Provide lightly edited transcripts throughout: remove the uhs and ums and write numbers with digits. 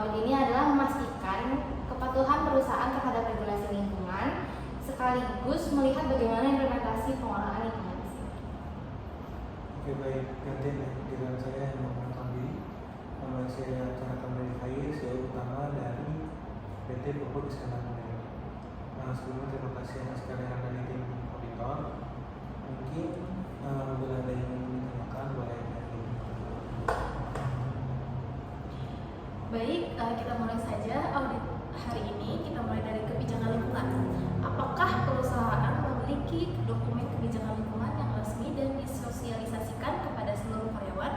audit ini adalah memastikan kepatuhan perusahaan terhadap regulasi lingkungan sekaligus melihat bagaimana implementasi pengolahan lingkungan. Oke, baik, gantian ya, giliran saya yang mengenalkan diri. Nama saya Cahatan dari Khair, CEO utama dari PT Pupuk Iskandar Muda. Nah, sebelumnya terima kasih atas kehadiran dari tim auditor. Mungkin bila ada yang ingin ditanyakan boleh dari. Baik, kita mulai saja audit hari ini. Kita mulai dari kebijakan lingkungan. Apakah perusahaan memiliki dokumen kebijakan lingkungan yang resmi dan disosialisasikan kepada seluruh karyawan?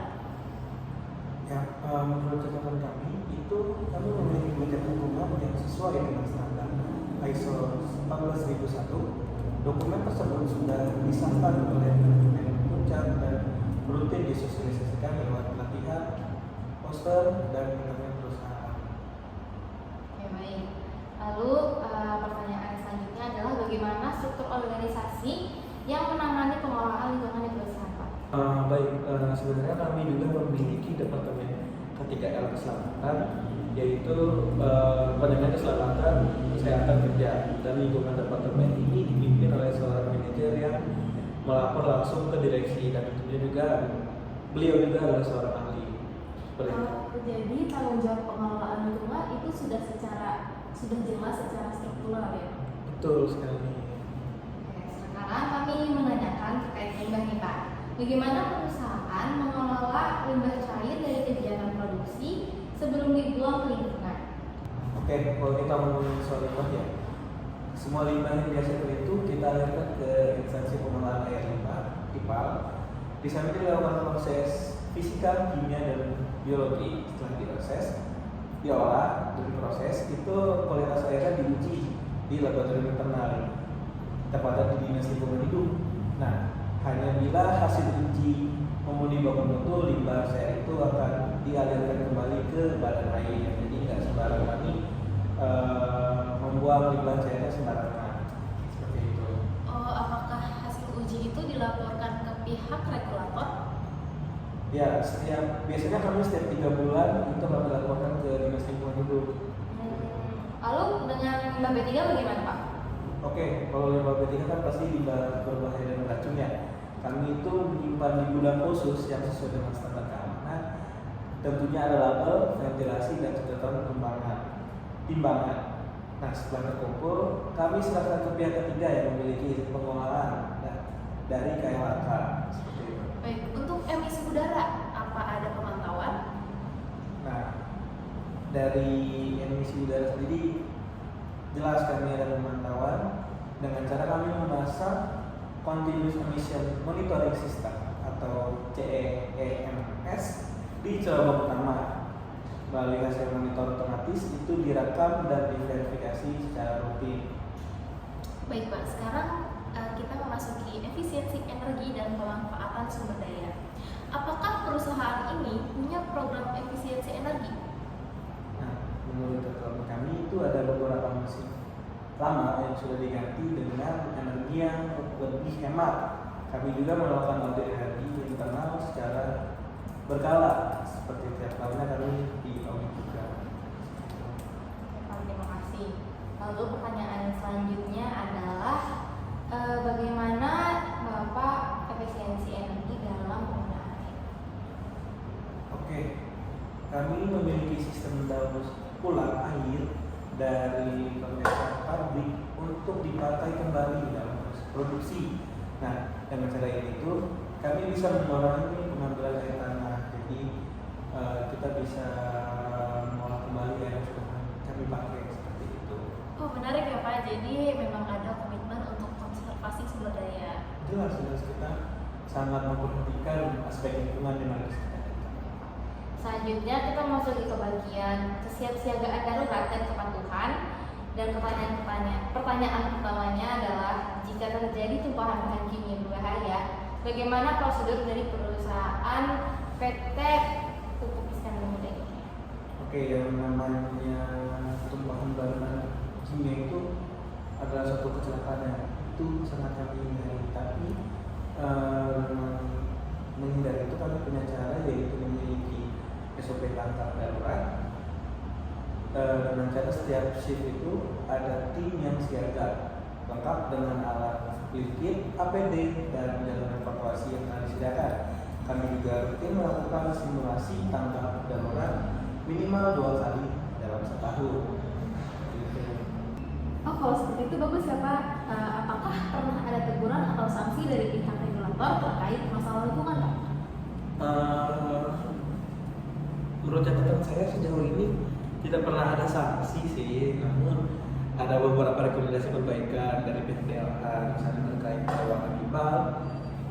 Ya, menurut catatan kami itu kami memiliki kebijakan lingkungan yang sesuai dengan standar ISO 14001. Dokumen tersebut sudah disahkan oleh manajemen puncak dan rutin disosialisasikan lewat pelatihan, poster, dan internet perusahaan. Oke, baik. Lalu pertanyaan selanjutnya adalah bagaimana struktur organisasi yang menangani pengolahan lingkungan di perusahaan, Pak? Baik, sebenarnya kami juga memiliki departemen K3L keselamatan, yaitu manajemen keselamatan kesehatan kerja, dan lingkungan departemen ini dipimpin oleh seorang manajer yang melapor langsung ke direksi, dan tentunya juga beliau juga adalah seorang ahli. Jadi tanggung jawab pengelolaan lingkungan itu sudah jelas secara struktural ya? Betul sekali. Oke, sekarang kami ingin menanyakan terkait limbah nih, Pak. Bagaimana perusahaan mengelola limbah cair dari kegiatan produksi sebelum dibuang ke lingkungan? Oke, kalau kita ngomongin soal limbah ya, semua limbah yang biasa itu kita alirkan ke instansi pengelolaan air limbah (IPAL). Di sana dilakukan proses fisika, kimia, dan biologi. Setelah diproses, diolah, dan diproses, itu kualitas airnya diuji di laboratorium internal, tepatnya di Dinas Lingkungan Hidup. Nah, hanya bila hasil uji memenuhi baku mutu, limbah cair itu akan dialirkan kembali ke badan air. Jadi nggak sembarangan kami membuang limbah cairnya sembarangan seperti itu. Oh, apakah hasil uji itu dilaporkan ke pihak regulator? Ya, biasanya kami setiap 3 bulan itu kami laporkan ke Dinas Lingkungan Hidup. Lalu dengan limbah B3 bagaimana, Pak? Oke, kalau limbah B3 kan pasti limbah berbahaya dan beracun ya. Kami itu menyimpan di gudang khusus yang sesuai dengan standar keamanan. Tentunya ada label, ventilasi, dan catatan timbangan. Nah, setelah terkumpul, kami serahkan ke pihak ketiga yang memiliki pengolahan dari KLHK. Seperti itu. Baik, untuk emisi udara, apa ada pemantauan? Nah, dari emisi udara sendiri jelas kami ada pemantauan dengan cara kami memasang Continuous Emission Monitoring System atau CEMS di celah utama. Melalui hasil monitor otomatis itu direkam dan diverifikasi secara rutin. Baik Pak, sekarang kita memasuki efisiensi energi dan pemanfaatan sumber daya. Apakah perusahaan ini punya program efisiensi energi? Nah, menurut catatan kami itu ada beberapa mesin lama yang sudah diganti dengan energi yang lebih hemat. Kami juga melakukan audit energi internal secara berkala, seperti tiap tahunnya kami di audit juga. Terima kasih. Lalu pertanyaan selanjutnya adalah bagaimana Bapak efisiensi energi dalam penggunaan air? Oke, kami memiliki sistem daur ulang air dari kondensat pabrik untuk dipakai kembali dalam proses produksi. Nah, dengan cara ini tuh kami bisa mengurangi pengambilan air tanah. Jadi kita bisa mengolah kembali air yang sudah kami pakai seperti itu. Oh menarik ya Pak, jadi memang ada komitmen untuk konservasi sumber daya. Jelas kita sangat memperhatikan aspek lingkungan di mana kita. Selanjutnya kita masuk ke bagian kesiapsiagaan darurat dan kepatuhan. Dan pertanyaan utamanya adalah jika terjadi tumpahan bahan kimia berbahaya, bagaimana prosedur dari perusahaan PT Pupuk Iskandar Muda ini? Oke, yang namanya tumpahan bahan kimia itu adalah suatu kecelakaan yang itu sangat kami hindari. Tapi menghindari itu kami punya cara, yaitu memiliki SOP langkah darurat dengan cara setiap shift itu ada tim yang siaga lengkap dengan alat liquid, APD, dan jalan evakuasi yang telah disediakan. Kami juga rutin melakukan simulasi tanggap darurat minimal 2 kali dalam setahun. Gitu. Oh, kalau seperti itu bagus ya Pak. Apakah pernah ada teguran atau sanksi dari pihak regulator terkait masalah lingkungan Pak? Menurut catatan saya sejauh ini tidak pernah ada sanksi sih, namun ada beberapa rekomendasi perbaikan dari pihak DLH misalnya terkait keuangan IPAL.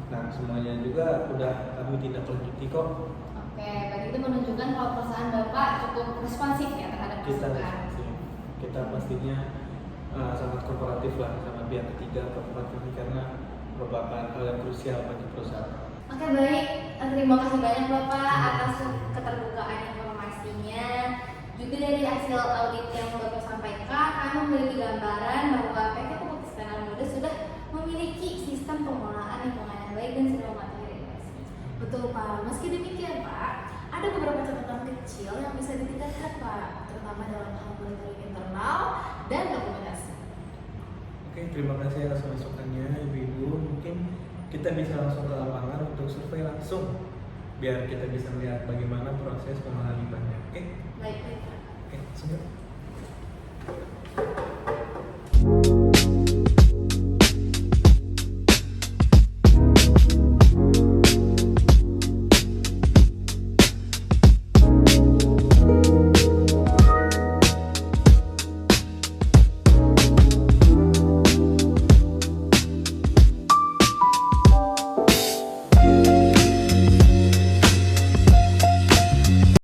Nah, semuanya juga udah kami tindak lanjuti kok. Oke, berarti itu menunjukkan kalau perusahaan Bapak cukup responsif ya terhadap Kita masukan. kita pastinya sangat kooperatif lah sama pihak ketiga kooperatif karena merupakan hal yang krusial bagi perusahaan. Oke baik, terima kasih banyak Bapak atas keterbukaan informasinya. Juga dari hasil audit yang Bapak sampaikan, kami memiliki gambaran bahwa PT Pupuk Iskandar Muda sudah memiliki sistem pengelolaan lingkungan yang baik dan sudah mematuhi regulasi. Betul Pak. Meski demikian Pak, ada beberapa catatan kecil yang bisa ditingkatkan Pak, terutama dalam hal monitoring internal dan dokumentasi. Oke, terima kasih atas masukannya Ibu-ibu. Mungkin kita bisa langsung ke lapangan untuk survei langsung biar kita bisa melihat bagaimana proses pengolahan limbahnya. Oke? Baik, baik. Oke, sudah.